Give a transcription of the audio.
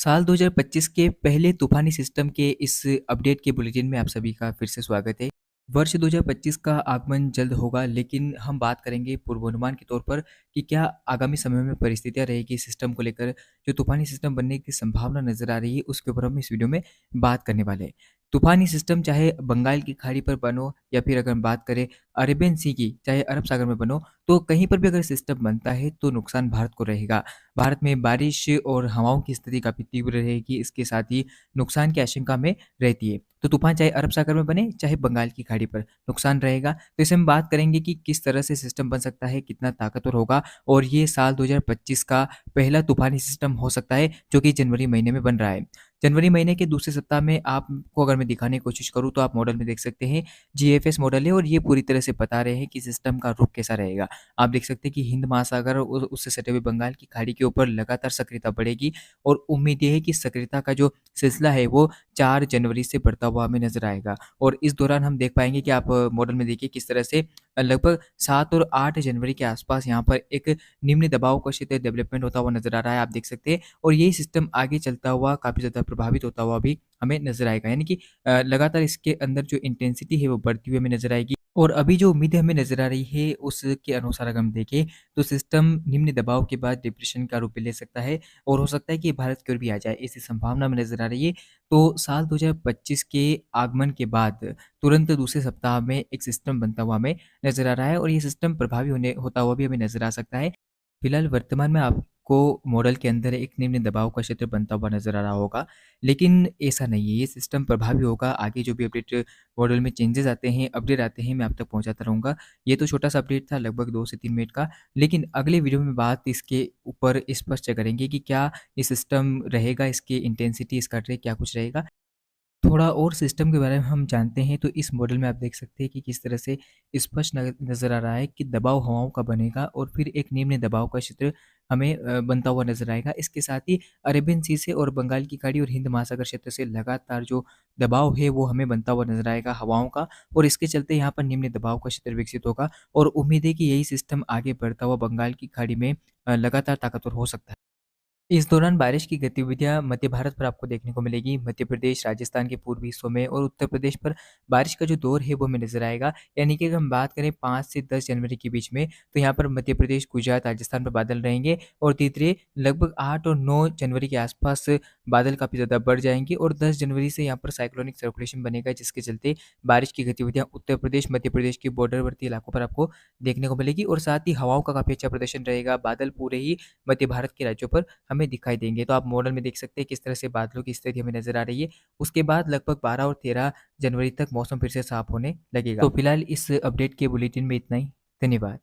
साल 2025 के पहले तूफ़ानी सिस्टम के इस अपडेट के बुलेटिन में आप सभी का फिर से स्वागत है। वर्ष 2025 का आगमन जल्द होगा, लेकिन हम बात करेंगे पूर्वानुमान के तौर पर कि क्या आगामी समय में परिस्थितियाँ रहेगी सिस्टम को लेकर, जो तूफ़ानी सिस्टम बनने की संभावना नज़र आ रही है, उसके ऊपर हम इस वीडियो में बात करने वाले हैं। तूफ़ानी सिस्टम चाहे बंगाल की खाड़ी पर बनो या फिर अगर हम बात करें अरेबियन सी की, चाहे अरब सागर में बनो, तो कहीं पर भी अगर सिस्टम बनता है तो नुकसान भारत को रहेगा। भारत में बारिश और हवाओं की स्थिति काफ़ी तीव्र रहेगी, इसके साथ ही नुकसान की आशंका में रहती है। तो तूफ़ान चाहे अरब सागर में बने, चाहे बंगाल की खाड़ी पर, नुकसान रहेगा। तो इसे हम बात करेंगे कि किस तरह से सिस्टम बन सकता है, कितना ताकतवर होगा और ये साल 2025 का पहला तूफ़ानी सिस्टम हो सकता है, जो कि जनवरी महीने में बन रहा है। जनवरी महीने के दूसरे सप्ताह में आपको अगर मैं दिखाने की कोशिश करूँ, तो आप मॉडल में देख सकते हैं, जीएफएस मॉडल है और ये पूरी तरह से बता रहे हैं कि सिस्टम का रुख कैसा रहेगा। आप देख सकते हैं कि हिंद महासागर और उससे सटे हुए बंगाल की खाड़ी के ऊपर लगातार सक्रियता बढ़ेगी और उम्मीद ये है कि सक्रियता का जो सिलसिला है वो 4 जनवरी से बढ़ता हुआ हमें नज़र आएगा। और इस दौरान हम देख पाएँगे कि आप मॉडल में देखिए किस तरह से लगभग 7 और 8 जनवरी के आसपास यहाँ पर एक निम्न दबाव का क्षेत्र डेवलपमेंट होता हुआ नज़र आ रहा है, आप देख सकते हैं। और यही सिस्टम आगे चलता हुआ काफ़ी ज़्यादा प्रभावित होता हुआ भी हमें नज़र आएगा। यानी कि लगातार इसके अंदर जो इंटेंसिटी है वो बढ़ती हुई हमें नज़र आएगी। और अभी जो उम्मीदें हमें नज़र आ रही है उसके अनुसार अगर हम देखें, तो सिस्टम निम्न दबाव के बाद डिप्रेशन का रूप भी ले सकता है और हो सकता है कि भारत की ओर भी आ जाए, ऐसी संभावना हमें नज़र आ रही है। तो साल 2025 के आगमन के बाद तुरंत दूसरे सप्ताह में एक सिस्टम बनता हुआ हमें नज़र आ रहा है और ये सिस्टम प्रभावी होने होता हुआ भी हमें नज़र आ सकता है। फिलहाल वर्तमान में आपको मॉडल के अंदर एक निम्न दबाव का क्षेत्र बनता हुआ नज़र आ रहा होगा, लेकिन ऐसा नहीं है, ये सिस्टम प्रभावी होगा। आगे जो भी अपडेट मॉडल में चेंजेज़ आते हैं, अपडेट आते हैं, मैं आप तक पहुँचाता रहूँगा। ये तो छोटा-सा अपडेट था लगभग 2 से 3 मिनट का, लेकिन अगले वीडियो में बात इसके ऊपर स्पष्ट करेंगे कि क्या ये सिस्टम रहेगा, इसकी इंटेंसिटी, इसका ट्रैक क्या कुछ रहेगा। थोड़ा और सिस्टम के बारे में हम जानते हैं, तो इस मॉडल में आप देख सकते हैं कि किस तरह से स्पष्ट नज़र आ रहा है कि दबाव हवाओं का बनेगा और फिर एक निम्न दबाव का क्षेत्र हमें बनता हुआ नज़र आएगा। इसके साथ ही अरेबियन सी से और बंगाल की खाड़ी और हिंद महासागर क्षेत्र से लगातार जो दबाव है वो हमें बनता हुआ नज़र आएगा हवाओं का, और इसके चलते यहाँ पर निम्न दबाव का क्षेत्र विकसित होगा और उम्मीद है कि यही सिस्टम आगे बढ़ता हुआ बंगाल की खाड़ी में लगातार ताकतवर हो सकता है। इस दौरान बारिश की गतिविधियां मध्य भारत पर आपको देखने को मिलेगी। मध्य प्रदेश, राजस्थान के पूर्वी हिस्सों में और उत्तर प्रदेश पर बारिश का जो दौर है वो हमें नज़र आएगा। यानी कि अगर हम बात करें 5 से 10 जनवरी के बीच में, तो यहाँ पर मध्य प्रदेश, गुजरात, राजस्थान पर बादल रहेंगे और तीसरे लगभग 8 और 9 जनवरी के आसपास बादल काफ़ी ज़्यादा बढ़ जाएंगे और 10 जनवरी से यहाँ पर साइक्लोनिक सर्कुलेशन बनेगा, जिसके चलते बारिश की गतिविधियाँ उत्तर प्रदेश, मध्य प्रदेश के बॉर्डरवर्ती इलाकों पर आपको देखने को मिलेगी और साथ ही हवाओं का काफ़ी अच्छा प्रदर्शन रहेगा। बादल पूरे ही मध्य भारत के राज्यों पर हमें दिखाई देंगे। तो आप मॉडल में देख सकते हैं किस तरह से बादलों की स्थिति हमें नज़र आ रही है। उसके बाद लगभग 12 और 13 जनवरी तक मौसम फिर से साफ होने लगेगा। तो फिलहाल इस अपडेट के बुलेटिन में इतना ही। धन्यवाद।